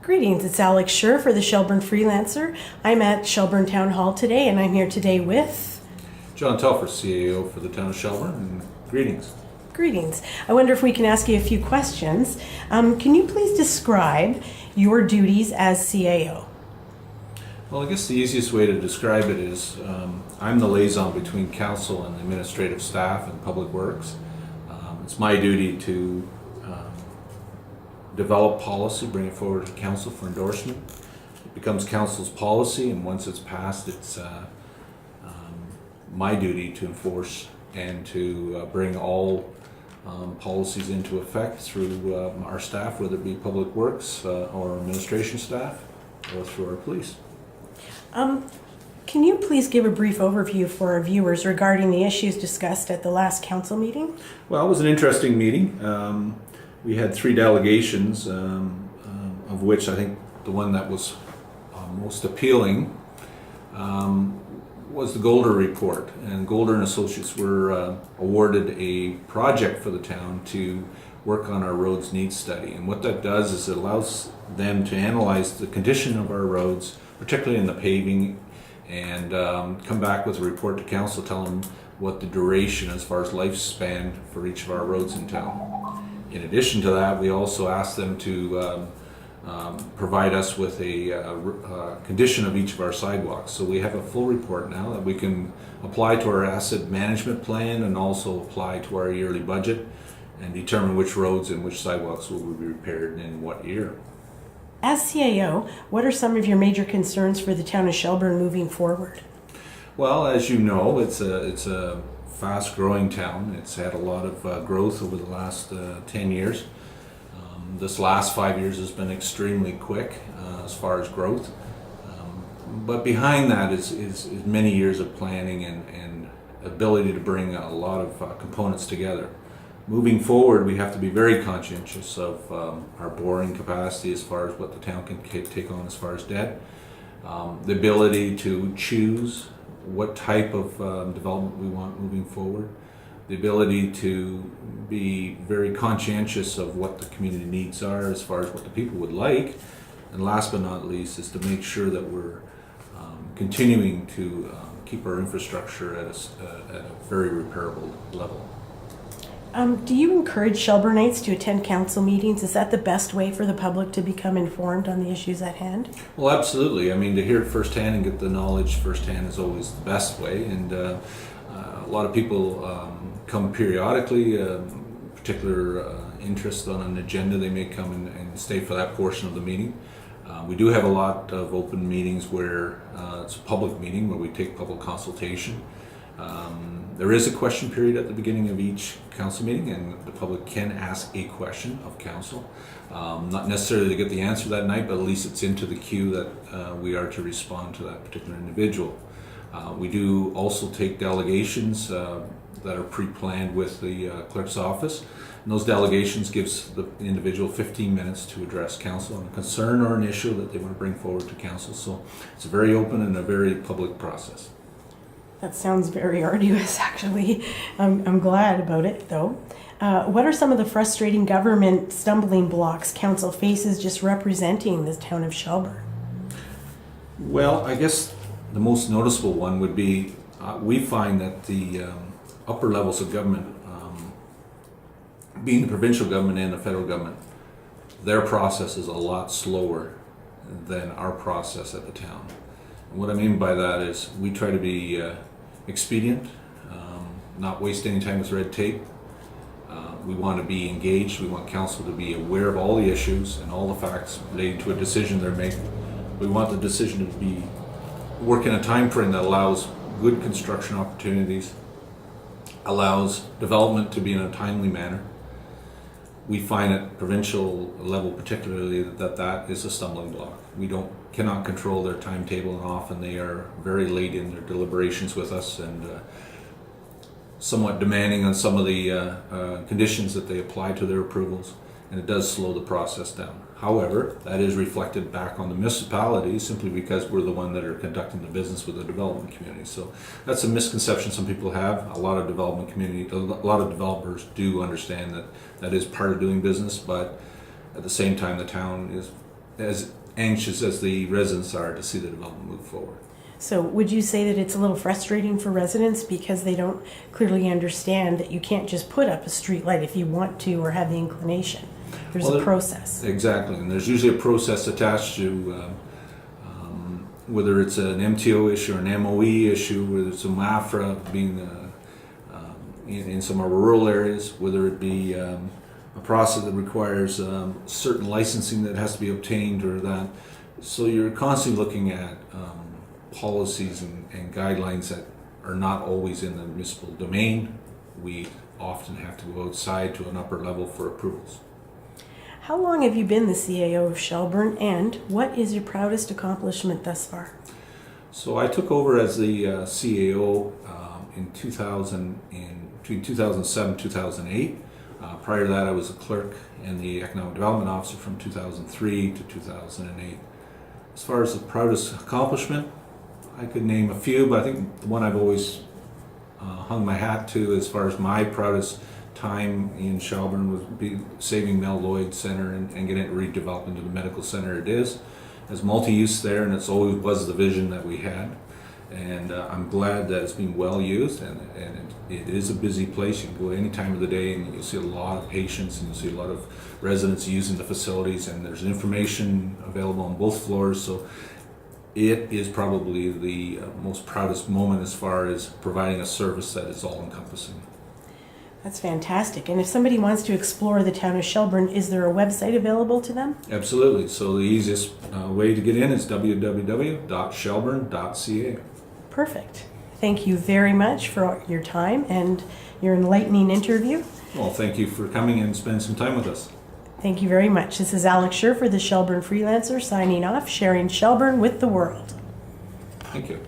Greetings, it's Alex Schur for the Shelburne Freelancer. I'm at Shelburne Town Hall today, and I'm here today with... John Telfer, CAO for the Town of Shelburne, and greetings. Greetings. I wonder if we can ask you a few questions. Can you please describe your duties as CAO? Well, I guess the easiest way to describe it is I'm the liaison between council and the administrative staff and public works. It's my duty to develop policy, bring it forward to council for endorsement. It becomes council's policy, and once it's passed, it's my duty to enforce and to bring all policies into effect through our staff, whether it be public works or administration staff, or through our police. Can you please give a brief overview for our viewers regarding the issues discussed at the last council meeting? Well, it was an interesting meeting. We had 3 delegations, of which I think the one that was most appealing was the Golder report. And Golder and Associates were awarded a project for the town to work on our roads needs study. And what that does is it allows them to analyze the condition of our roads, particularly in the paving, and come back with a report to council telling what the duration as far as lifespan for each of our roads in town. In addition to that, we also asked them to provide us with a condition of each of our sidewalks. So we have a full report now that we can apply to our asset management plan and also apply to our yearly budget and determine which roads and which sidewalks will be repaired and in what year. As CAO, what are some of your major concerns for the town of Shelburne moving forward? Well, as you know, it's a fast-growing town. It's had a lot of growth over the last 10 years. This last 5 years has been extremely quick as far as growth. But behind that is many years of planning and ability to bring a lot of components together. Moving forward, we have to be very conscientious of our borrowing capacity as far as what the town can take on as far as debt. The ability to choose what type of development we want moving forward. The ability to be very conscientious of what the community needs are as far as what the people would like. And last but not least is to make sure that we're continuing to keep our infrastructure at a very repairable level. Do you encourage Shelburnites to attend council meetings? Is that the best way for the public to become informed on the issues at hand? Well, absolutely. I mean, to hear it firsthand and get the knowledge firsthand is always the best way. And a lot of people come periodically, particular interest on an agenda, they may come and stay for that portion of the meeting. We do have a lot of open meetings where it's a public meeting where we take public consultation. There is a question period at the beginning of each council meeting, and the public can ask a question of council. Not necessarily to get the answer that night, but at least it's into the queue that we are to respond to that particular individual. We do also take delegations that are pre-planned with the clerk's office. And those delegations gives the individual 15 minutes to address council on a concern or an issue that they want to bring forward to council. So it's a very open and a very public process. That sounds very arduous, actually. I'm glad about it, though. What are some of the frustrating government stumbling blocks council faces just representing the town of Shelburne? Well, I guess the most noticeable one would be we find that the upper levels of government, being the provincial government and the federal government, their process is a lot slower than our process at the town. And what I mean by that is we try to be expedient, not waste any time with red tape. We want to be engaged. We want council to be aware of all the issues and all the facts relating to a decision they're making. We want the decision to be work in a time frame that allows good construction opportunities, allows development to be in a timely manner. We find at provincial level particularly that is a stumbling block. We cannot control their timetable, and often they are very late in their deliberations with us and somewhat demanding on some of the conditions that they apply to their approvals, and it does slow the process down. However, that is reflected back on the municipality simply because we're the one that are conducting the business with the development community. So that's a misconception some people have. A lot of developers do understand that is part of doing business, but at the same time the town is as anxious as the residents are to see the development move forward. So would you say that it's a little frustrating for residents because they don't clearly understand that you can't just put up a street light if you want to or have the inclination? There's a process. Exactly, and there's usually a process attached to whether it's an MTO issue or an MOE issue, whether it's a MAFRA being in some of our rural areas, whether it be a process that requires certain licensing that has to be obtained or that. So you're constantly looking at policies and guidelines that are not always in the municipal domain. We often have to go outside to an upper level for approvals. How long have you been the CAO of Shelburne, and what is your proudest accomplishment thus far? So I took over as the CAO between 2007 and 2008. Prior to that, I was a clerk and the economic development officer from 2003 to 2008. As far as the proudest accomplishment, I could name a few, but I think the one I've always hung my hat to as far as my proudest time in Shelburne would be saving Mel Lloyd Center and getting it redeveloped into the medical center it is. There's multi-use there, and it's always was the vision that we had. And I'm glad that it's being well used, and it is a busy place. You can go any time of the day and you'll see a lot of patients and you'll see a lot of residents using the facilities, and there's information available on both floors. So it is probably the most proudest moment as far as providing a service that is all-encompassing. That's fantastic. And if somebody wants to explore the town of Shelburne, is there a website available to them? Absolutely. So the easiest way to get in is www.shelburne.ca. Perfect. Thank you very much for your time and your enlightening interview. Well, thank you for coming and spending some time with us. Thank you very much. This is Alex Scher for the Shelburne Freelancer signing off, sharing Shelburne with the world. Thank you.